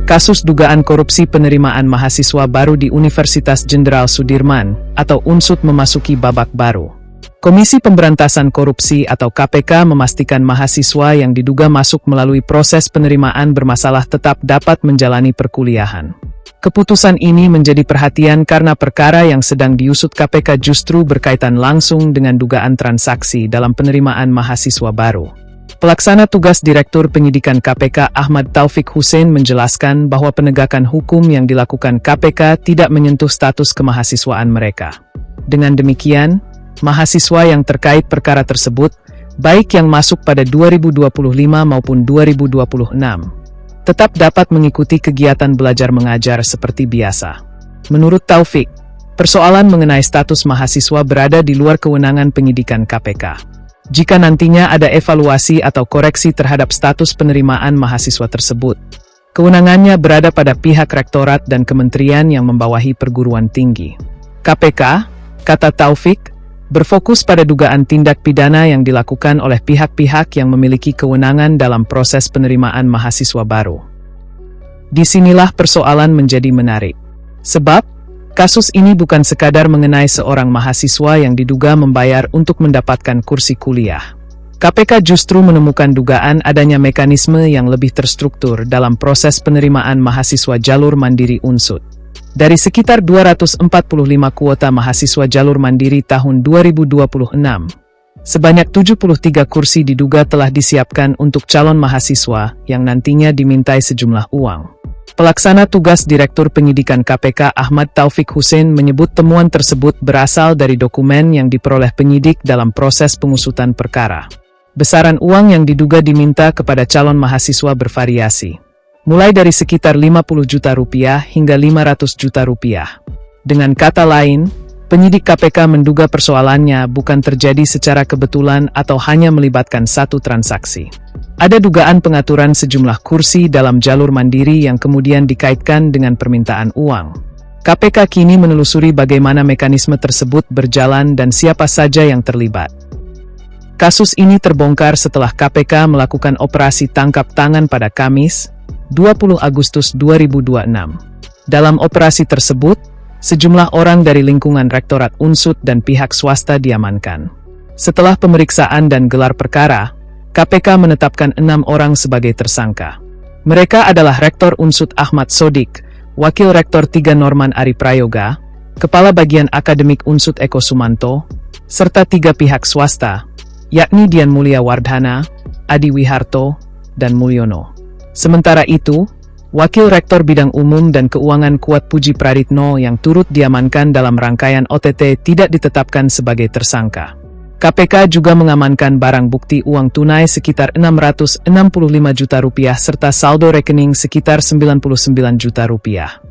Kasus dugaan korupsi penerimaan mahasiswa baru di Universitas Jenderal Sudirman, atau UNSUD memasuki babak baru. Komisi Pemberantasan Korupsi atau KPK memastikan mahasiswa yang diduga masuk melalui proses penerimaan bermasalah tetap dapat menjalani perkuliahan. Keputusan ini menjadi perhatian karena perkara yang sedang diusut KPK justru berkaitan langsung dengan dugaan transaksi dalam penerimaan mahasiswa baru. Pelaksana tugas Direktur Penyidikan KPK Ahmad Taufik Hussein menjelaskan bahwa penegakan hukum yang dilakukan KPK tidak menyentuh status kemahasiswaan mereka. Dengan demikian, mahasiswa yang terkait perkara tersebut, baik yang masuk pada 2025 maupun 2026, tetap dapat mengikuti kegiatan belajar mengajar seperti biasa. Menurut Taufik, persoalan mengenai status mahasiswa berada di luar kewenangan penyidikan KPK. Jika nantinya ada evaluasi atau koreksi terhadap status penerimaan mahasiswa tersebut, kewenangannya berada pada pihak rektorat dan kementerian yang membawahi perguruan tinggi. KPK, kata Taufik, berfokus pada dugaan tindak pidana yang dilakukan oleh pihak-pihak yang memiliki kewenangan dalam proses penerimaan mahasiswa baru. Disinilah persoalan menjadi menarik. Sebab, kasus ini bukan sekadar mengenai seorang mahasiswa yang diduga membayar untuk mendapatkan kursi kuliah. KPK justru menemukan dugaan adanya mekanisme yang lebih terstruktur dalam proses penerimaan mahasiswa jalur mandiri UNSUD. Dari sekitar 245 kuota mahasiswa jalur mandiri tahun 2026, sebanyak 73 kursi diduga telah disiapkan untuk calon mahasiswa yang nantinya dimintai sejumlah uang. Pelaksana tugas Direktur Penyidikan KPK Ahmad Taufik Hussein menyebut temuan tersebut berasal dari dokumen yang diperoleh penyidik dalam proses pengusutan perkara. Besaran uang yang diduga diminta kepada calon mahasiswa bervariasi, mulai dari sekitar 50 juta rupiah hingga 500 juta rupiah. Dengan kata lain, penyidik KPK menduga persoalannya bukan terjadi secara kebetulan atau hanya melibatkan satu transaksi. Ada dugaan pengaturan sejumlah kursi dalam jalur mandiri yang kemudian dikaitkan dengan permintaan uang. KPK kini menelusuri bagaimana mekanisme tersebut berjalan dan siapa saja yang terlibat. Kasus ini terbongkar setelah KPK melakukan operasi tangkap tangan pada Kamis, 20 Agustus 2026. Dalam operasi tersebut, sejumlah orang dari lingkungan Rektorat UNSUD dan pihak swasta diamankan. Setelah pemeriksaan dan gelar perkara, KPK menetapkan 6 orang sebagai tersangka. Mereka adalah Rektor UNSUD Ahmad Sodik, Wakil Rektor 3 Norman Ari Prayoga, Kepala Bagian Akademik UNSUD Eko Sumanto, serta 3 pihak swasta, yakni Dian Mulia Wardhana, Adi Wiharto, dan Mulyono. Sementara itu, Wakil Rektor Bidang Umum dan Keuangan Kuat Puji Praditno yang turut diamankan dalam rangkaian OTT tidak ditetapkan sebagai tersangka. KPK juga mengamankan barang bukti uang tunai sekitar 665 juta rupiah serta saldo rekening sekitar 99 juta rupiah.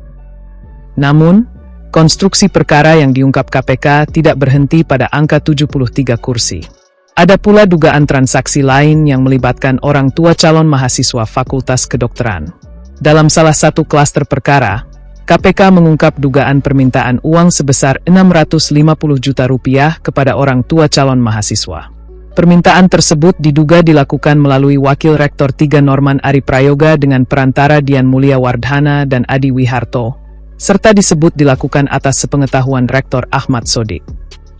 Namun, konstruksi perkara yang diungkap KPK tidak berhenti pada angka 73 kursi. Ada pula dugaan transaksi lain yang melibatkan orang tua calon mahasiswa Fakultas Kedokteran. Dalam salah satu klaster perkara, KPK mengungkap dugaan permintaan uang sebesar 650 juta rupiah kepada orang tua calon mahasiswa. Permintaan tersebut diduga dilakukan melalui Wakil Rektor 3 Norman Ari Prayoga dengan perantara Dian Mulia Wardhana dan Adi Wiharto, serta disebut dilakukan atas sepengetahuan Rektor Ahmad Sodik.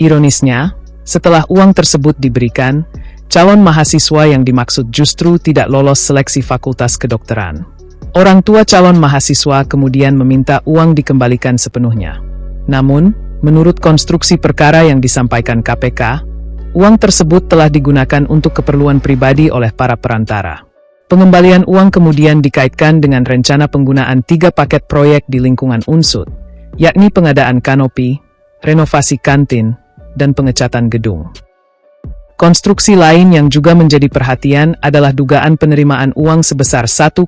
Ironisnya, setelah uang tersebut diberikan, calon mahasiswa yang dimaksud justru tidak lolos seleksi Fakultas Kedokteran. Orang tua calon mahasiswa kemudian meminta uang dikembalikan sepenuhnya. Namun, menurut konstruksi perkara yang disampaikan KPK, uang tersebut telah digunakan untuk keperluan pribadi oleh para perantara. Pengembalian uang kemudian dikaitkan dengan rencana penggunaan 3 paket proyek di lingkungan UNSUD, yakni pengadaan kanopi, renovasi kantin, dan pengecatan gedung. Konstruksi lain yang juga menjadi perhatian adalah dugaan penerimaan uang sebesar 1,12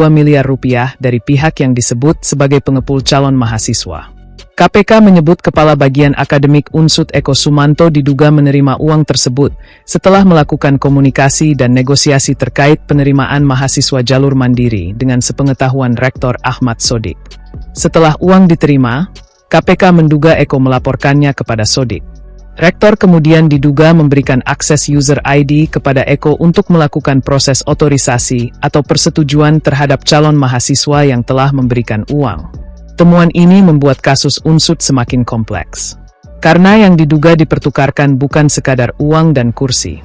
miliar rupiah dari pihak yang disebut sebagai pengepul calon mahasiswa. KPK menyebut Kepala Bagian Akademik UNSUD Eko Sumanto diduga menerima uang tersebut setelah melakukan komunikasi dan negosiasi terkait penerimaan mahasiswa jalur mandiri dengan sepengetahuan Rektor Ahmad Sodik. Setelah uang diterima, KPK menduga Eko melaporkannya kepada Sodik. Rektor kemudian diduga memberikan akses user ID kepada Eko untuk melakukan proses otorisasi atau persetujuan terhadap calon mahasiswa yang telah memberikan uang. Temuan ini membuat kasus Unsut semakin kompleks. Karena yang diduga dipertukarkan bukan sekadar uang dan kursi,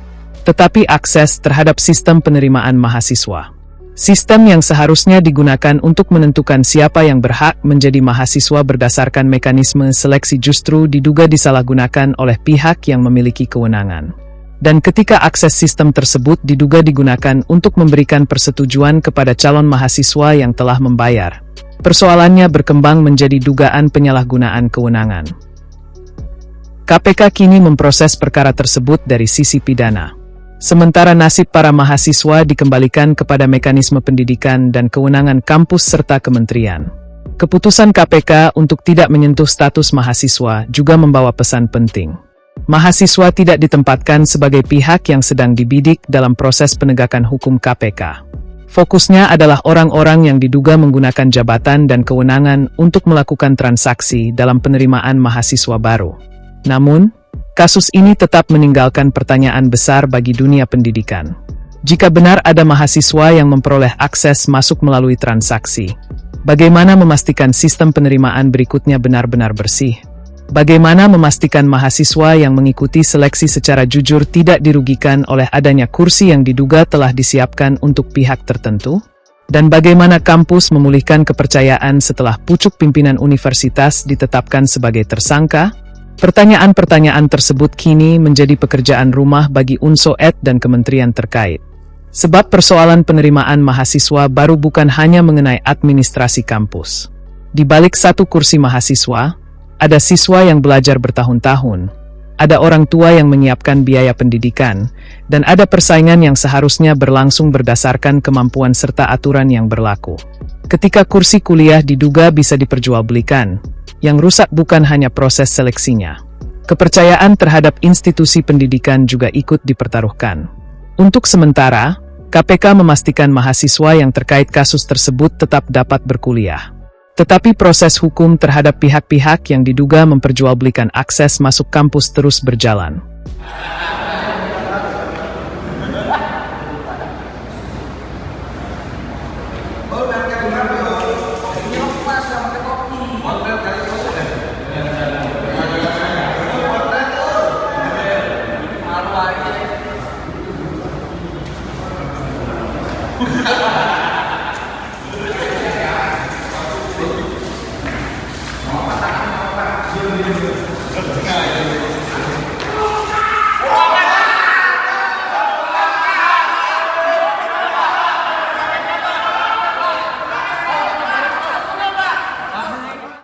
tetapi akses terhadap sistem penerimaan mahasiswa. Sistem yang seharusnya digunakan untuk menentukan siapa yang berhak menjadi mahasiswa berdasarkan mekanisme seleksi justru diduga disalahgunakan oleh pihak yang memiliki kewenangan. Dan ketika akses sistem tersebut diduga digunakan untuk memberikan persetujuan kepada calon mahasiswa yang telah membayar, persoalannya berkembang menjadi dugaan penyalahgunaan kewenangan. KPK kini memproses perkara tersebut dari sisi pidana. Sementara nasib para mahasiswa dikembalikan kepada mekanisme pendidikan dan kewenangan kampus serta kementerian. Keputusan KPK untuk tidak menyentuh status mahasiswa juga membawa pesan penting. Mahasiswa tidak ditempatkan sebagai pihak yang sedang dibidik dalam proses penegakan hukum KPK. Fokusnya adalah orang-orang yang diduga menggunakan jabatan dan kewenangan untuk melakukan transaksi dalam penerimaan mahasiswa baru. Namun, kasus ini tetap meninggalkan pertanyaan besar bagi dunia pendidikan. Jika benar ada mahasiswa yang memperoleh akses masuk melalui transaksi, bagaimana memastikan sistem penerimaan berikutnya benar-benar bersih? Bagaimana memastikan mahasiswa yang mengikuti seleksi secara jujur tidak dirugikan oleh adanya kursi yang diduga telah disiapkan untuk pihak tertentu? Dan bagaimana kampus memulihkan kepercayaan setelah pucuk pimpinan universitas ditetapkan sebagai tersangka? Pertanyaan-pertanyaan tersebut kini menjadi pekerjaan rumah bagi Unsoed dan kementerian terkait. Sebab persoalan penerimaan mahasiswa baru bukan hanya mengenai administrasi kampus. Di balik satu kursi mahasiswa, ada siswa yang belajar bertahun-tahun, ada orang tua yang menyiapkan biaya pendidikan, dan ada persaingan yang seharusnya berlangsung berdasarkan kemampuan serta aturan yang berlaku. Ketika kursi kuliah diduga bisa diperjualbelikan, yang rusak bukan hanya proses seleksinya. Kepercayaan terhadap institusi pendidikan juga ikut dipertaruhkan. Untuk sementara, KPK memastikan mahasiswa yang terkait kasus tersebut tetap dapat berkuliah. Tetapi proses hukum terhadap pihak-pihak yang diduga memperjualbelikan akses masuk kampus terus berjalan.